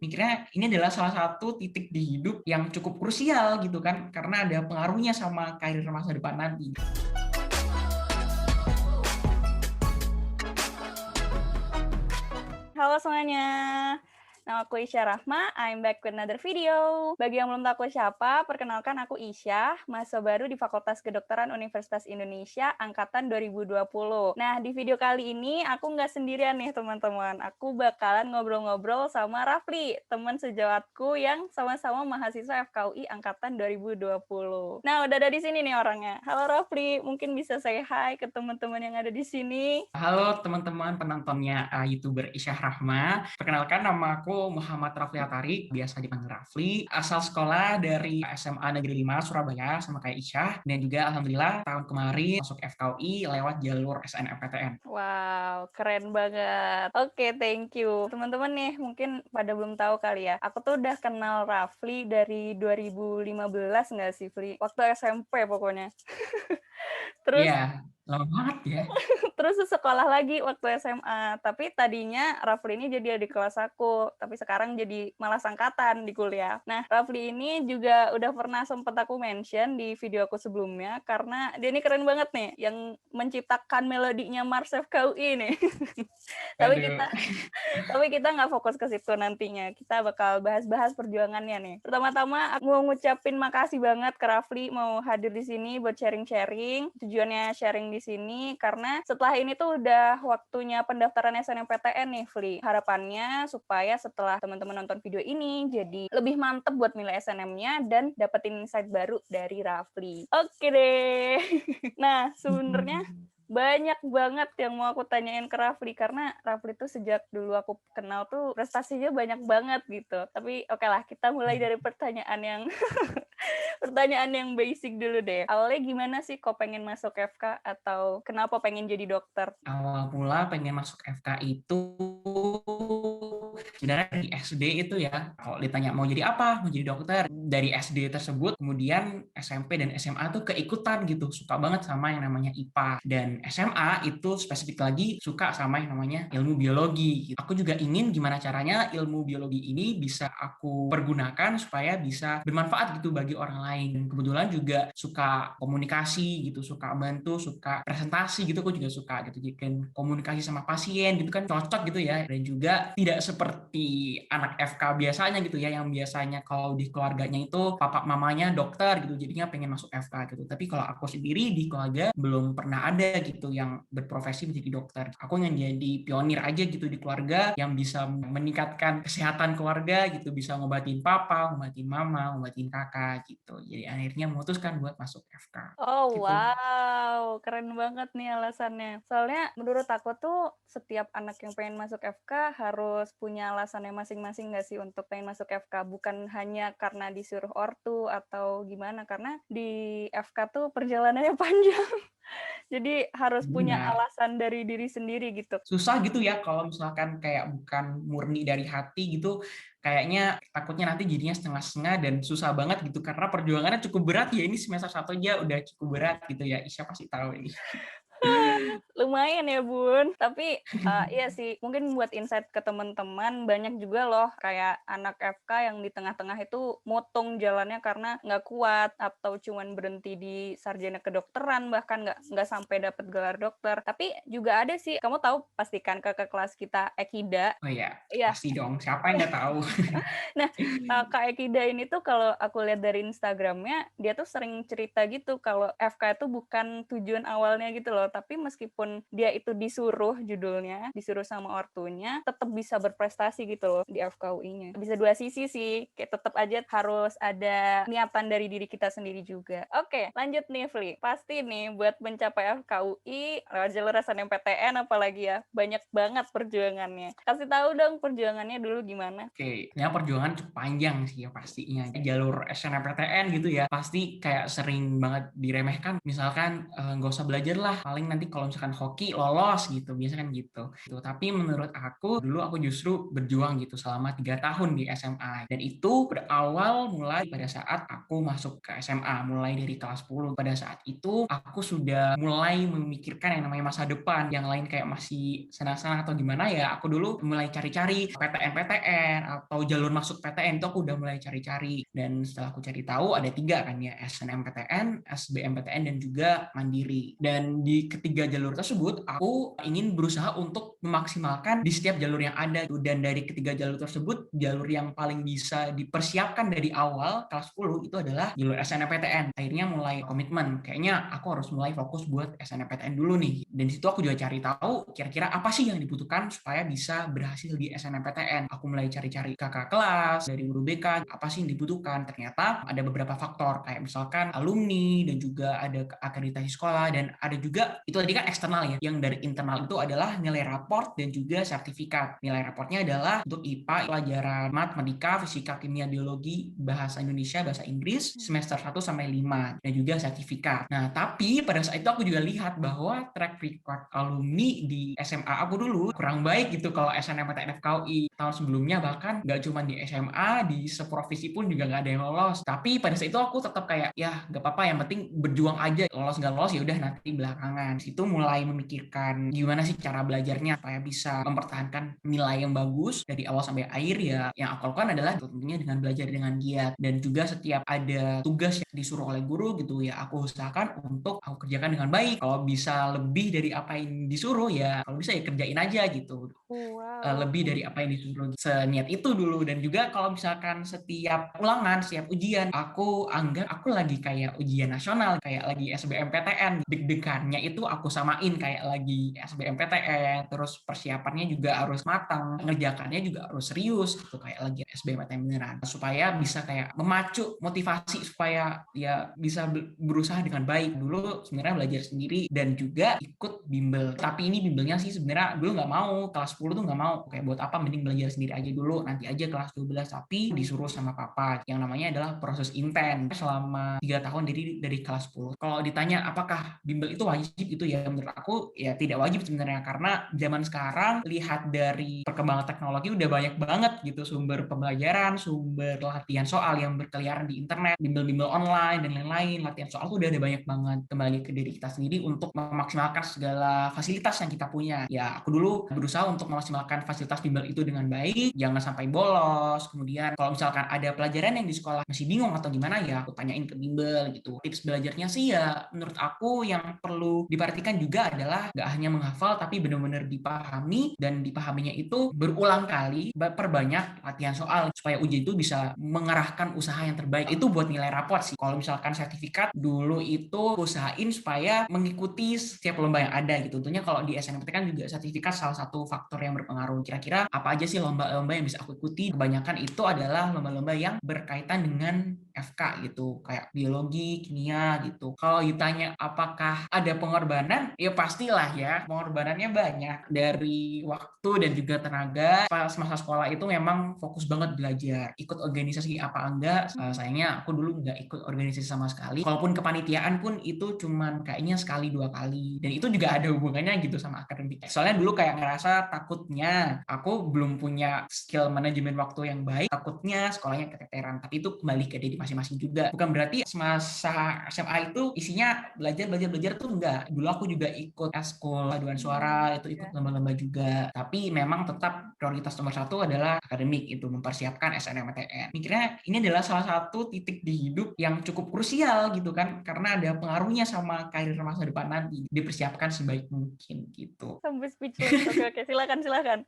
mikirnya ini adalah salah satu titik di hidup yang cukup krusial gitu kan, karena ada pengaruhnya sama karir masa depan nanti. Halo semuanya, nama aku Isya Rahma, I'm back with another video. Bagi yang belum tahu aku siapa, perkenalkan aku Isya, mahasiswa baru di Fakultas Kedokteran Universitas Indonesia, Angkatan 2020. Nah, di video kali ini aku nggak sendirian nih teman-teman, aku bakalan ngobrol-ngobrol sama Rafli, teman sejawatku yang sama-sama mahasiswa FKUI Angkatan 2020. Nah, udah ada di sini nih orangnya. Halo Rafli, mungkin bisa say hi ke teman-teman yang ada di sini. Halo teman-teman penontonnya YouTuber Isyah Rahma. Perkenalkan, nama aku Muhammad Rafli Atarik, biasa dipanggil Rafli. Asal sekolah dari SMA Negeri 5 Surabaya sama kayak Isyah. Dan juga alhamdulillah tahun kemarin masuk FKUI lewat jalur SNMPTN. Wow, keren banget. Oke, thank you. Teman-teman nih, mungkin pada belum tahu kali ya. Aku tuh udah kenal Rafli dari 2015 nggak sih, Fli? Waktu SMP pokoknya. Terus Iya, lama banget ya. Terus sekolah lagi waktu SMA. Tapi tadinya Rafli ini jadi adik kelas aku, tapi sekarang jadi malah sangkatan di kuliah. Nah, Rafli ini juga udah pernah sempet aku mention di video aku sebelumnya, karena dia ini keren banget nih, yang menciptakan melodinya Mars FKUI nih. Tapi Waduh. kita tapi kita nggak fokus ke situ nantinya. Kita bakal bahas-bahas perjuangannya nih. Pertama-tama aku mau ngucapin makasih banget ke Rafli mau hadir di sini buat sharing-sharing. Tujuannya sharing di sini karena setelah ini tuh udah waktunya pendaftaran SNMPTN nih, Fli. Harapannya supaya setelah teman-teman nonton video ini jadi lebih mantep buat milih SNM-nya dan dapetin insight baru dari Rafli. Oke deh. Nah, sebenarnya banyak banget yang mau aku tanyain ke Rafli, karena Rafli tuh sejak dulu aku kenal tuh prestasinya banyak banget gitu. Tapi oke lah, kita mulai dari pertanyaan yang pertanyaan yang basic dulu deh. Awalnya gimana sih kok pengen masuk FK atau kenapa pengen jadi dokter? Awal mula pengen masuk FK itu sebenarnya dari SD itu ya. Kalau ditanya mau jadi apa, mau jadi dokter, dari SD tersebut kemudian SMP dan SMA tuh keikutan gitu, suka banget sama yang namanya IPA. Dan SMA itu spesifik lagi suka sama yang namanya ilmu biologi gitu. Aku juga ingin gimana caranya ilmu biologi ini bisa aku pergunakan supaya bisa bermanfaat gitu bagi orang lain. Dan kebetulan juga suka komunikasi gitu, suka bantu, suka presentasi gitu, aku juga suka gitu. Jadi komunikasi sama pasien gitu kan cocok gitu ya. Dan juga tidak seperti anak FK biasanya gitu ya, yang biasanya kalau di keluarganya itu papa mamanya dokter gitu, jadinya pengen masuk FK gitu. Tapi kalau aku sendiri di keluarga belum pernah ada gitu yang berprofesi menjadi dokter. Aku ingin jadi pionir aja gitu di keluarga yang bisa meningkatkan kesehatan keluarga gitu, bisa ngobatin papa, ngobatin mama, ngobatin kakak gitu. Jadi akhirnya memutuskan buat masuk FK Oh gitu. wow, keren banget nih alasannya. Soalnya menurut aku tuh setiap anak yang pengen masuk FK harus punya alasannya masing-masing nggak sih untuk pengen masuk FK? Bukan hanya karena disuruh ortu atau gimana, karena di FK tuh perjalanannya panjang. Jadi harus punya Benar. alasan dari diri sendiri gitu. Susah gitu ya kalau misalkan kayak bukan murni dari hati gitu, kayaknya takutnya nanti jadinya setengah-setengah dan susah banget gitu, karena perjuangannya cukup berat ya. Ini semester 1 aja udah cukup berat gitu ya, Isya pasti tahu ini. Lumayan ya Bun, tapi iya sih, mungkin buat insight ke teman-teman, banyak juga loh kayak anak FK yang di tengah-tengah itu motong jalannya karena nggak kuat atau cuman berhenti di sarjana kedokteran, bahkan nggak sampai dapat gelar dokter. Tapi juga ada sih, kamu tahu pastikan kakak kelas kita Ekida. Oh ya, Iya. pasti dong, siapa yang nggak tahu. Nah, Kak Ekida ini tuh kalau aku lihat dari Instagramnya, dia tuh sering cerita gitu kalau FK itu bukan tujuan awalnya gitu loh, tapi meskipun dia itu disuruh judulnya, disuruh sama ortunya, tetap bisa berprestasi gitu loh di FKUI-nya. Bisa dua sisi sih, kayak tetap aja harus ada niatan dari diri kita sendiri juga. Oke, lanjut nih Fli. Pasti nih buat mencapai FKUI lewat jalur SNMPTN apalagi ya, banyak banget perjuangannya. Kasih tahu dong perjuangannya dulu gimana? Oke, ya perjuangan cukup panjang sih ya pastinya. Jalur SNMPTN gitu ya, pasti kayak sering banget diremehkan. Misalkan nggak usah belajar lah, paling paling nanti kalau misalkan hoki lolos gitu, biasanya kan gitu. Tapi menurut aku dulu aku justru berjuang gitu selama 3 tahun di SMA, dan itu berawal mulai pada saat aku masuk ke SMA, mulai dari kelas 10. Pada saat itu aku sudah mulai memikirkan yang namanya masa depan. Yang lain kayak masih senang-senang atau gimana ya, aku dulu mulai cari-cari PTN atau jalur masuk PTN itu aku udah mulai cari-cari. Dan setelah aku cari tahu ada 3 kan ya, SNMPTN, SBMPTN, dan juga Mandiri. Dan di ketiga jalur tersebut aku ingin berusaha untuk memaksimalkan di setiap jalur yang ada. Dan dari ketiga jalur tersebut, jalur yang paling bisa dipersiapkan dari awal kelas 10 itu adalah jalur SNMPTN. Akhirnya mulai komitmen, kayaknya aku harus mulai fokus buat SNMPTN dulu nih. Dan di situ aku juga cari tahu kira-kira apa sih yang dibutuhkan supaya bisa berhasil di SNMPTN. Aku mulai cari-cari kakak kelas dari guru BK, apa sih yang dibutuhkan. Ternyata ada beberapa faktor kayak misalkan alumni, dan juga ada akreditasi sekolah, dan ada juga itu tadi kan eksternal ya. Yang dari internal itu adalah nilai raport dan juga sertifikat. Nilai raportnya adalah untuk IPA, pelajaran matematika, fisika, kimia, biologi, bahasa Indonesia, bahasa Inggris semester 1 sampai 5, dan juga sertifikat. Nah, tapi pada saat itu aku juga lihat bahwa track record alumni di SMA aku dulu kurang baik gitu. Kalau SNMPTN FKUI tahun sebelumnya bahkan nggak cuma di SMA, di seprovinsi pun juga nggak ada yang lolos. Tapi pada saat itu aku tetap kayak ya nggak apa-apa, yang penting berjuang aja, lolos nggak lolos ya udah nanti belakangan. Situ mulai memikirkan gimana sih cara belajarnya supaya bisa mempertahankan nilai yang bagus dari awal sampai akhir. Ya yang aku lakukan adalah tentunya dengan belajar dengan giat, dan juga setiap ada tugas yang disuruh oleh guru gitu ya aku usahakan untuk aku kerjakan dengan baik. Kalau bisa lebih dari apa yang disuruh ya kalau bisa ya kerjain aja gitu. Wow. Lebih dari apa yang disuruh, seniat itu dulu. Dan juga kalau misalkan setiap ulangan, setiap ujian, aku anggap aku lagi kayak ujian nasional, kayak lagi SBMPTN. Deg-degannya itu aku samain kayak lagi SBMPTN, terus persiapannya juga harus matang, ngerjakannya juga harus serius gitu kayak lagi SBMPTN beneran, supaya bisa kayak memacu motivasi supaya ya bisa berusaha dengan baik. Dulu sebenarnya belajar sendiri dan juga ikut bimbel, tapi ini bimbelnya sih sebenarnya dulu nggak mau, kelas 10 tuh nggak mau, kayak buat apa, mending belajar sendiri aja dulu, nanti aja kelas 12. Tapi disuruh sama papa, yang namanya adalah proses intens selama 3 tahun dari kelas 10. Kalau ditanya apakah bimbel itu wajib, itu ya menurut aku ya tidak wajib sebenarnya, karena zaman sekarang lihat dari perkembangan teknologi udah banyak banget gitu sumber pembelajaran, sumber latihan soal yang berkeliaran di internet, bimbel-bimbel online dan lain-lain. Latihan soal tuh udah ada banyak banget. Kembali ke diri kita sendiri untuk memaksimalkan segala fasilitas yang kita punya. Ya aku dulu berusaha untuk memaksimalkan fasilitas bimbel itu dengan baik, jangan sampai bolos. Kemudian kalau misalkan ada pelajaran yang di sekolah masih bingung atau gimana ya aku tanyain ke bimbel gitu. Tips belajarnya sih ya menurut aku yang perlu diperhatikan juga adalah gak hanya menghafal tapi benar-benar dipahami, dan dipahaminya itu berulang kali, perbanyak latihan soal supaya ujian itu bisa mengarahkan usaha yang terbaik. Itu buat nilai raport sih. Kalau misalkan sertifikat dulu itu usahain supaya mengikuti setiap lomba yang ada gitu. Tentunya kalau di SNMPTN kan juga sertifikat salah satu faktor yang berpengaruh. Kira-kira apa aja sih lomba-lomba yang bisa aku ikuti? Kebanyakan itu adalah lomba-lomba yang berkaitan dengan FK gitu, kayak biologi, kimia gitu. Kalau ditanya apakah ada pengorbanan, ya pastilah ya, pengorbanannya banyak dari waktu dan juga tenaga. Pas masa sekolah itu memang fokus banget belajar. Ikut organisasi apa enggak, sayangnya aku dulu nggak ikut organisasi sama sekali. Kalaupun kepanitiaan pun itu cuman kayaknya sekali 2 kali, dan itu juga ada hubungannya gitu sama akademik. Soalnya dulu kayak ngerasa takutnya aku belum punya skill manajemen waktu yang baik, takutnya sekolahnya keteteran. Tapi itu kembali ke diri masing-masing juga. Bukan berarti semasa SMA itu isinya belajar tuh enggak. Dulu aku juga ikut eskul paduan suara, itu ikut lomba-lomba juga. Tapi memang tetap prioritas nomor 1 adalah akademik, itu mempersiapkan SNMPTN. Mikirnya ini adalah salah satu titik di hidup yang cukup krusial gitu kan, karena ada pengaruhnya sama karir masa depan nanti. Dipersiapkan sebaik mungkin gitu. Sampai speechless. Oke, silakan.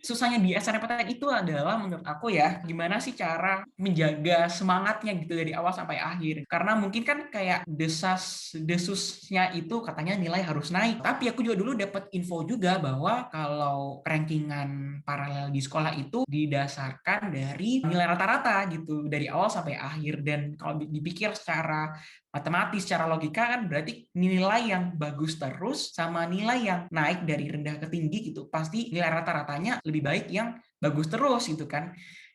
Susahnya di SNMPTN itu adalah menurut aku ya, gimana sih cara menjaga semangatnya gitu dari awal sampai akhir. Karena mungkin kan kayak desusnya itu katanya nilai harus naik. Tapi aku juga dulu dapat info juga bahwa kalau rankingan paralel di sekolah itu didasarkan dari nilai rata-rata gitu dari awal sampai akhir. Dan kalau dipikir secara matematis, secara logika kan berarti nilai yang bagus terus sama nilai yang naik dari rendah ke tinggi gitu, pasti nilai rata-ratanya lebih baik yang bagus terus gitu kan.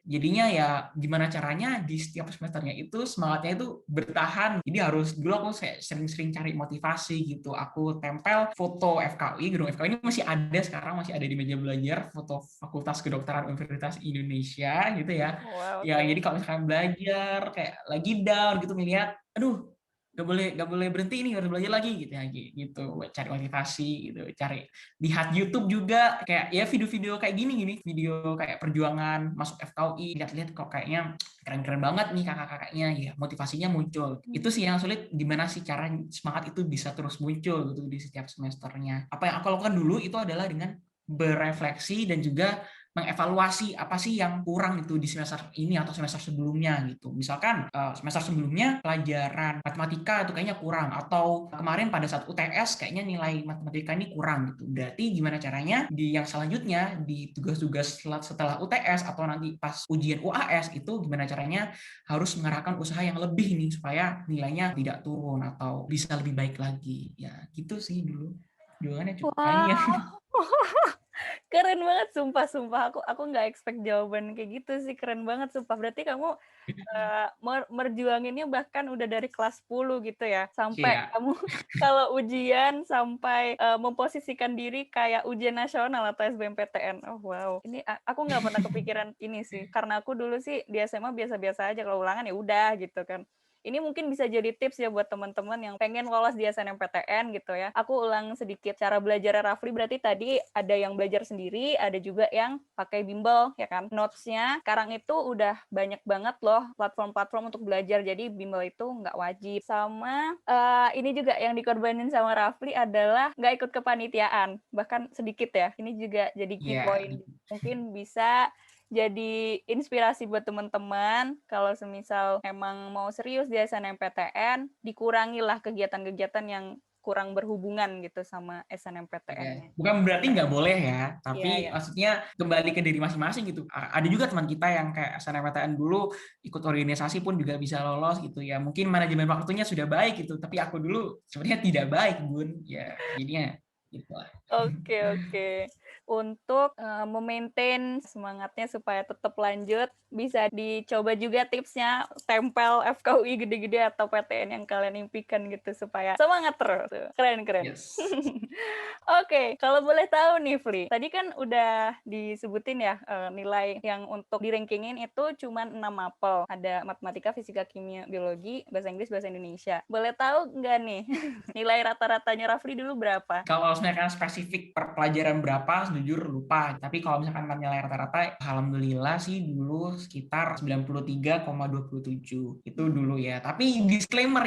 Jadinya ya gimana caranya di setiap semesternya itu semangatnya itu bertahan. Jadi harus dulu aku sering-sering cari motivasi gitu. Aku tempel foto FKUI, gedung FKUI ini masih ada sekarang, masih ada di meja belajar, foto Fakultas Kedokteran Universitas Indonesia gitu ya. Wow, Ya oke. jadi kalau misalkan belajar kayak lagi down gitu ngeliat, aduh gak boleh berhenti ini, harus belajar lagi gitu ya, gitu cari motivasi gitu, cari lihat YouTube juga kayak ya video-video kayak gini video kayak perjuangan masuk FKUI, lihat-lihat kok kayaknya keren-keren banget nih kakak-kakaknya, ya motivasinya muncul. Itu sih yang sulit, gimana sih cara semangat itu bisa terus muncul gitu di setiap semesternya. Apa yang aku lakukan dulu itu adalah dengan berefleksi dan juga mengevaluasi apa sih yang kurang itu di semester ini atau semester sebelumnya gitu. Misalkan semester sebelumnya pelajaran matematika itu kayaknya kurang, atau kemarin pada saat UTS kayaknya nilai matematika ini kurang gitu. Berarti gimana caranya di yang selanjutnya di tugas-tugas setelah UTS atau nanti pas ujian UAS itu gimana caranya harus mengarahkan usaha yang lebih nih supaya nilainya tidak turun atau bisa lebih baik lagi. Ya gitu sih dulu. Jualannya cukup panjang. Wow. Keren banget sumpah. Aku nggak expect jawaban kayak gitu sih. Keren banget sumpah. Berarti kamu merjuanginnya bahkan udah dari kelas 10 gitu ya. Sampai Iya. kamu kalau ujian sampai memposisikan diri kayak ujian nasional atau SBMPTN. Oh wow. Ini aku nggak pernah kepikiran ini sih. Karena aku dulu sih di SMA biasa-biasa aja, kalau ulangan ya udah gitu kan. Ini mungkin bisa jadi tips ya buat teman-teman yang pengen lolos di SNMPTN gitu ya. Aku ulang sedikit cara belajar Rafli. Berarti tadi ada yang belajar sendiri, ada juga yang pakai bimbel ya kan. Notes-nya sekarang itu udah banyak banget loh platform-platform untuk belajar. Jadi bimbel itu nggak wajib. Sama ini juga yang dikorbanin sama Rafli adalah nggak ikut kepanitiaan. Bahkan sedikit ya. Ini juga jadi key Iya. point. Mungkin bisa jadi inspirasi buat teman-teman kalau semisal emang mau serius di SNMPTN, dikurangilah kegiatan-kegiatan yang kurang berhubungan gitu sama SNMPTN-nya. Bukan berarti nggak boleh ya, Iya, tapi ya. maksudnya kembali ke diri masing-masing gitu. Ada juga teman kita yang kayak SNMPTN dulu ikut organisasi pun juga bisa lolos gitu ya. Mungkin manajemen waktunya sudah baik gitu, tapi aku dulu sebenarnya tidak baik, Bun. Ya, jadinya gitu lah. Oke. Untuk memaintain semangatnya supaya tetap lanjut, bisa dicoba juga tipsnya, tempel FKUI gede-gede atau PTN yang kalian impikan gitu supaya semangat terus. Keren. Yes. Oke, kalau boleh tahu nih, Fli. Tadi kan udah disebutin ya nilai yang untuk di rankingin itu cuma 6 mapel. Ada matematika, fisika, kimia, biologi, bahasa Inggris, bahasa Indonesia. Boleh tahu nggak nih nilai rata-ratanya Rafli dulu berapa? Kalau misalkan spesifik per pelajaran berapa, jujur lupa. Tapi kalau misalkan nilai rata-rata, alhamdulillah sih dulu sekitar 93,27. Itu dulu ya. Tapi disclaimer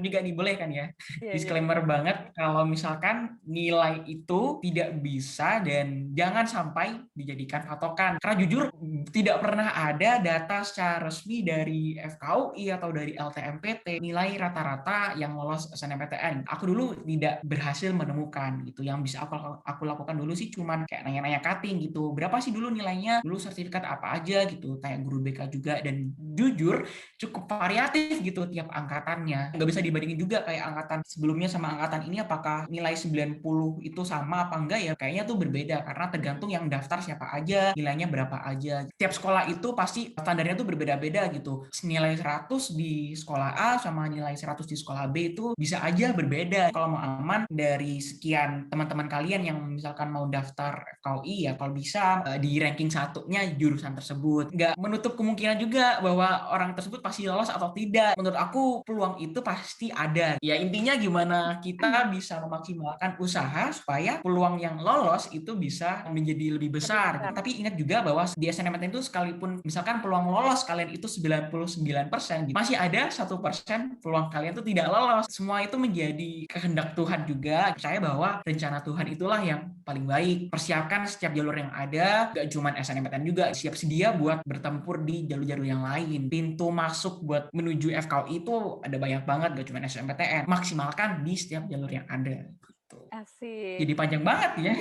juga nih, boleh kan ya? Iya. Disclaimer banget kalau misalkan nilai itu tidak bisa dan jangan sampai dijadikan patokan. Karena jujur tidak pernah ada data secara resmi dari FKUI atau dari LTMPT nilai rata-rata yang lolos SNMPTN. Aku dulu tidak berhasil menemukan gitu. Yang bisa aku lakukan dulu sih cuman kayak nanya-nanya cutting gitu. Berapa sih dulu nilainya? Dulu sertifikat apa aja gitu. Tanya guru BK juga, dan jujur cukup variatif gitu tiap angkatannya. Nggak bisa dibandingin juga kayak angkatan sebelumnya sama angkatan ini apakah nilai 90 itu sama apa enggak ya. Kayaknya tuh berbeda karena tergantung yang daftar siapa aja, nilainya berapa aja. Tiap sekolah itu pasti standarnya tuh berbeda-beda gitu. Nilai 100 di sekolah A sama nilai 100 di sekolah B itu bisa aja berbeda. Kalau mau aman dari sekian teman-teman kalian yang misalkan mau daftar FKUI, ya kalau bisa di ranking satunya jurusan tersebut. Nggak menutup kemungkinan juga bahwa orang tersebut pasti lolos atau tidak. Menurut aku peluang itu pasti ada. Ya intinya gimana kita bisa memaksimalkan usaha supaya peluang yang lolos itu bisa menjadi lebih besar. Tapi ingat juga bahwa di SNMPTN itu sekalipun misalkan peluang lolos kalian itu 99%, masih ada 1% peluang kalian itu tidak lolos. Semua itu menjadi kehendak Tuhan juga. Percaya bahwa rencana Tuhan itulah yang paling baik. Persiapkan setiap jalur yang ada, gak cuma SNMPTN juga. Siap sedia buat bertempur di jalur-jalur yang lain. Pintu masuk buat menuju FKUI itu ada banyak banget, gak cuma SNMPTN. Maksimalkan di setiap jalur yang ada. Asik. Jadi panjang banget ya.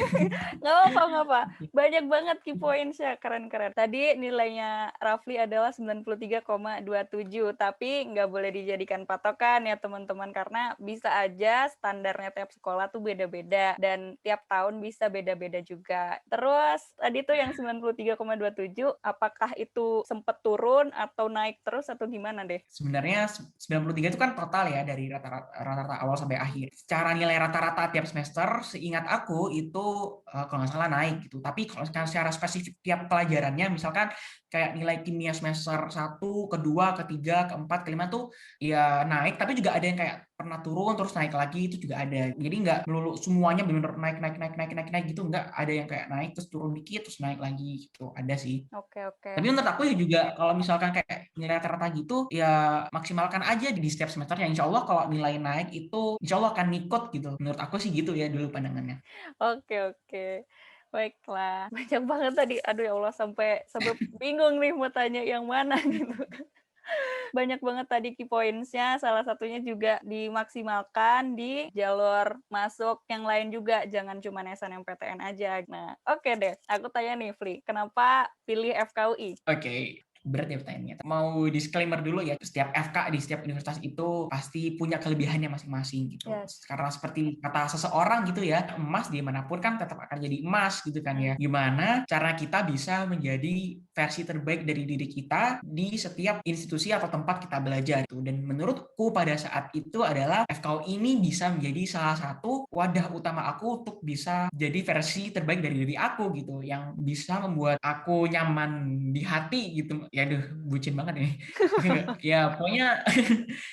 Nggak apa-apa, nggak apa. Banyak banget key points-nya, keren-keren. Tadi nilainya Rafli adalah 93,27, tapi nggak boleh dijadikan patokan ya teman-teman, karena bisa aja standarnya tiap sekolah tuh beda-beda, dan tiap tahun bisa beda-beda juga. Terus, tadi tuh yang 93,27, apakah itu sempat turun atau naik terus atau gimana deh? Sebenarnya 93 itu kan total ya dari rata-rata awal sampai akhir. Secara nilai rata-rata tiap semester, seingat aku itu kalau nggak salah naik gitu. Tapi kalau secara spesifik tiap pelajarannya, misalkan kayak nilai kimia semester 1, kedua, ketiga, keempat, kelima tuh ya naik, tapi juga ada yang kayak pernah turun terus naik lagi, itu juga ada. Jadi nggak melulu semuanya benar-benar naik naik naik naik naik naik gitu, nggak, ada yang kayak naik terus turun dikit terus naik lagi gitu. Ada sih. Oke, oke. Tapi menurut aku juga kalau misalkan kayak nilai rata-rata gitu ya maksimalkan aja di setiap semesternya. Insya Allah kalau nilai naik itu insya Allah akan ngikut gitu. Menurut aku sih gitu ya dulu pandangannya. Oke, oke. Baiklah. Banyak banget tadi. Aduh ya Allah, sampai bingung nih mau tanya yang mana gitu. Banyak banget tadi key points-nya, salah satunya juga dimaksimalkan di jalur masuk yang lain juga, jangan cuma SNMPTN aja. Nah, oke deh, aku tanya nih, Fli, kenapa pilih FKUI? Oke, berat ya pertanyaannya. Mau disclaimer dulu ya, setiap FK di setiap universitas itu pasti punya kelebihannya masing-masing gitu. Yes. Karena seperti kata seseorang gitu ya, emas dimanapun kan tetap akan jadi emas gitu kan ya. Gimana cara kita bisa menjadi versi terbaik dari diri kita di setiap institusi atau tempat kita belajar gitu. Dan menurutku pada saat itu adalah FKU ini bisa menjadi salah satu wadah utama aku untuk bisa jadi versi terbaik dari diri aku gitu, yang bisa membuat aku nyaman di hati gitu. Ya aduh, bucin banget ini. Ya pokoknya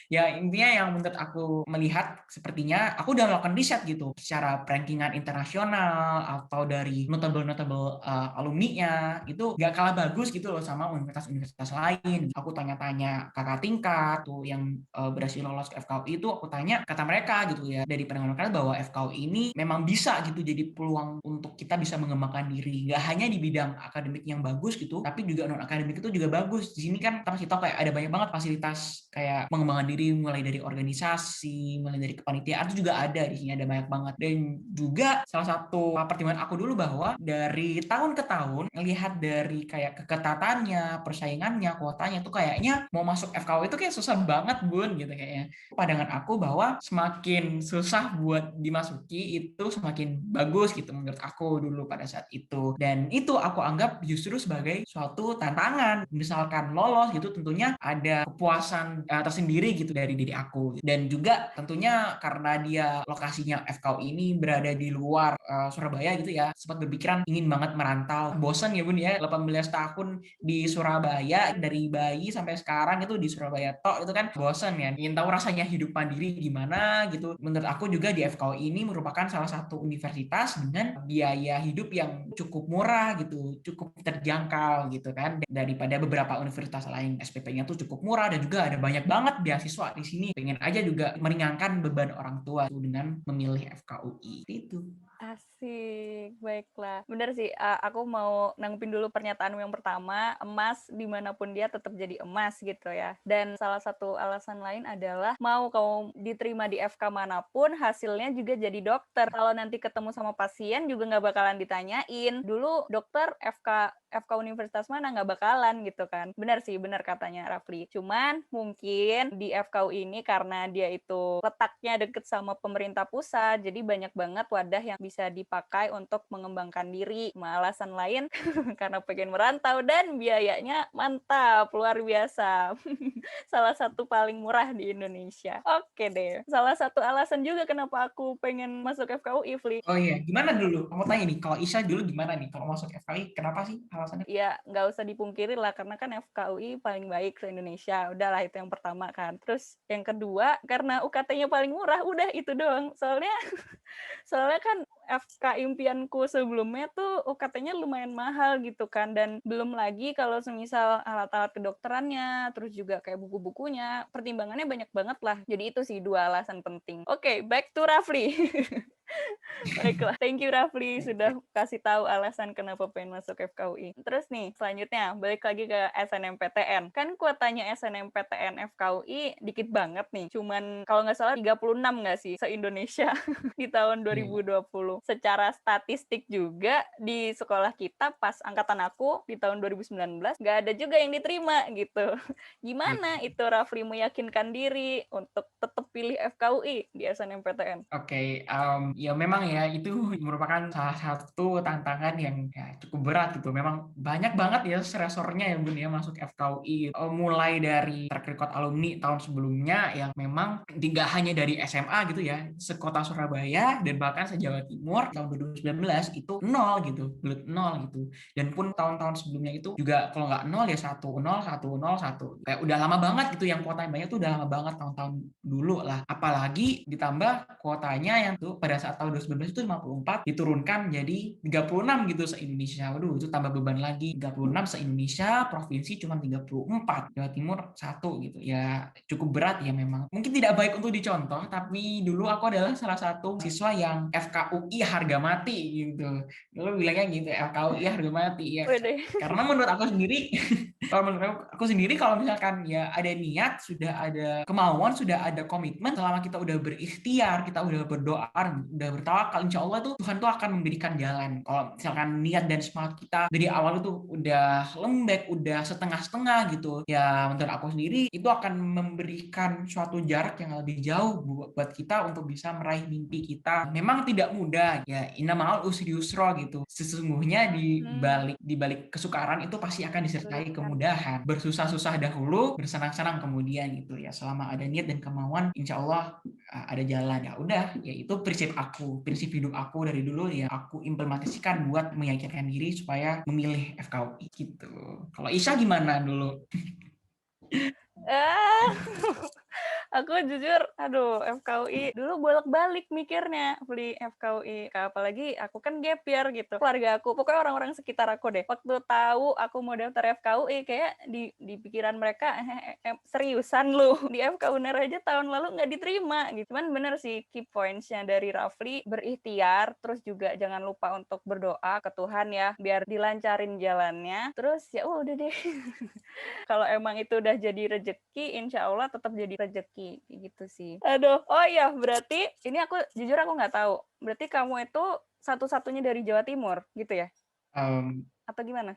ya intinya yang menurut aku melihat sepertinya aku udah melakukan riset gitu secara rankingan internasional atau dari notable-notable alumni-nya itu gak kalah bagus gitu loh sama universitas-universitas lain. Aku tanya-tanya kakak tingkat tuh yang berhasil lolos ke FKUI, itu aku tanya kata mereka gitu ya, dari pandangan mereka bahwa FKUI ini memang bisa gitu jadi peluang untuk kita bisa mengembangkan diri, gak hanya di bidang akademik yang bagus gitu, tapi juga non akademik itu juga bagus. Di sini kan kita masih tahu kayak ada banyak banget fasilitas kayak mengembangkan diri, mulai dari organisasi, mulai dari kepanitiaan, itu juga ada di sini, ada banyak banget. Dan juga salah satu pertimbangan aku dulu bahwa dari tahun ke tahun ngelihat dari kayak keketatannya, persaingannya, kuotanya tuh kayaknya mau masuk FKW itu kayak susah banget bun gitu kayaknya. Pandangan aku bahwa semakin susah buat dimasuki itu semakin bagus gitu menurut aku dulu pada saat itu. Dan itu aku anggap justru sebagai suatu tantangan. Misalkan lolos gitu tentunya ada kepuasan tersendiri gitu dari diri aku. Dan juga tentunya karena dia lokasinya FKU ini berada di luar Surabaya gitu ya, sempat berpikiran ingin banget merantau. Bosan ya bun ya, 18 tahun di Surabaya, dari bayi sampai sekarang itu di Surabaya tok, itu kan bosan ya. Ingin tahu rasanya hidup mandiri gimana gitu. Menurut aku juga di FKU ini merupakan salah satu universitas dengan biaya hidup yang cukup murah gitu, cukup terjangkau gitu kan, daripada beberapa universitas lain. SPP-nya tuh cukup murah dan juga ada banyak banget beasiswa di sini. Pengen aja juga meringankan beban orang tua dengan memilih FKUI itu. Asik, baiklah. Bener sih, aku mau nanggepin dulu pernyataanmu yang pertama, emas dimanapun dia tetap jadi emas gitu ya. Dan salah satu alasan lain adalah mau kamu diterima di FK manapun, hasilnya juga jadi dokter. Kalau nanti ketemu sama pasien juga nggak bakalan ditanyain, dulu dokter FK universitas mana, nggak bakalan gitu kan. Benar sih, benar katanya Rafli. Cuman mungkin di FKU ini karena dia itu letaknya deket sama pemerintah pusat, jadi banyak banget wadah yang bisa dipakai untuk mengembangkan diri. Alasan lain karena pengen merantau dan biayanya mantap, luar biasa. Salah satu paling murah di Indonesia. Oke deh. Salah satu alasan juga kenapa aku pengen masuk FKUI, Fli. Oh iya, gimana dulu? Kamu tanya nih, kalau Isya dulu gimana nih? Kalau masuk FKI, kenapa sih alasannya? Ya nggak usah dipungkiri lah, karena kan FKUI paling baik se-Indonesia. Udahlah, itu yang pertama kan. Terus yang kedua, karena UKT-nya paling murah, udah itu doang. Soalnya kan FK impianku sebelumnya tuh UKT-nya lumayan mahal gitu kan, dan belum lagi kalau semisal alat-alat kedokterannya, terus juga kayak buku-bukunya, pertimbangannya banyak banget lah. Jadi itu sih dua alasan penting. Oke, back to Rafli. Baiklah, thank you Rafli sudah kasih tahu alasan kenapa pengen masuk FKUI. Terus nih, selanjutnya balik lagi ke SNMPTN. Kan kuotanya SNMPTN FKUI dikit banget nih. Cuman kalau nggak salah 36 nggak sih se-Indonesia di tahun Iya. 2020. Secara statistik juga di sekolah kita pas angkatan aku di tahun 2019 nggak ada juga yang diterima gitu. Gimana itu Rafli meyakinkan diri untuk tetap pilih FKUI di SNMPTN? Oke, ya memang ya itu merupakan salah satu tantangan yang ya cukup berat gitu. Memang banyak banget ya stresornya ya Bun ya masuk FKUI. Mulai dari track record alumni tahun sebelumnya yang memang tidak hanya dari SMA gitu ya, sekota Surabaya dan bahkan se-Jawa Timur tahun 2019 itu nol gitu, belut nol gitu. Dan pun tahun-tahun sebelumnya itu juga kalau nggak nol ya 1-0, 1-0, 1. Kayak udah lama banget gitu yang kuota yang banyak tuh udah lama banget tahun-tahun dulu lah. Apalagi ditambah kuotanya yang tuh pada saat tahun 2019 itu 54 diturunkan jadi 36 gitu se-Indonesia. Waduh, itu tambah beban lagi. 36 se-Indonesia, provinsi cuma 34. Jawa Timur 1 gitu. Ya cukup berat ya memang. Mungkin tidak baik untuk dicontoh, tapi dulu aku adalah salah satu siswa yang FKUI harga mati gitu. Dulu bilangnya gitu, FKUI harga mati ya. Wede. Karena menurut aku sendiri kalau menurut aku sendiri kalau misalkan ya ada niat, sudah ada kemauan, sudah ada komitmen, selama kita udah berikhtiar, kita udah berdoa, udah bertawakal, insya Allah tuh Tuhan tuh akan memberikan jalan. Kalau misalkan niat dan semangat kita dari awal itu udah lembek, udah setengah-setengah gitu, ya menurut aku sendiri itu akan memberikan suatu jarak yang lebih jauh buat kita untuk bisa meraih mimpi kita. Memang tidak mudah, ya innamal usri yusra gitu. Sesungguhnya di balik kesukaran itu pasti akan disertai kemudahan. Bersusah-susah dahulu, bersenang-senang kemudian gitu ya. Selama ada niat dan kemauan, insya Allah ada jalan. Ya udah, ya itu prinsip hidup aku dari dulu ya aku implementasikan buat meyakinkan diri supaya memilih FKUI gitu. Kalau Isya gimana dulu? Ah, aku jujur, aduh FKUI dulu bolak-balik mikirnya beli FKUI. Apalagi aku kan gap year gitu. Keluarga aku, pokoknya orang-orang sekitar aku deh. Waktu tahu aku mau daftar FKUI, kayak di pikiran mereka, seriusan lu di FK UNER aja tahun lalu nggak diterima gitu. Cuman bener sih key points-nya dari Rafli, berikhtiar, terus juga jangan lupa untuk berdoa ke Tuhan ya, biar dilancarin jalannya. Terus ya udah deh. Kalau emang itu udah jadi rezeki, insya Allah tetap jadi rezeki gitu sih. Aduh, oh iya berarti ini aku jujur aku nggak tahu. Berarti kamu itu satu-satunya dari Jawa Timur gitu ya? Um, Atau gimana?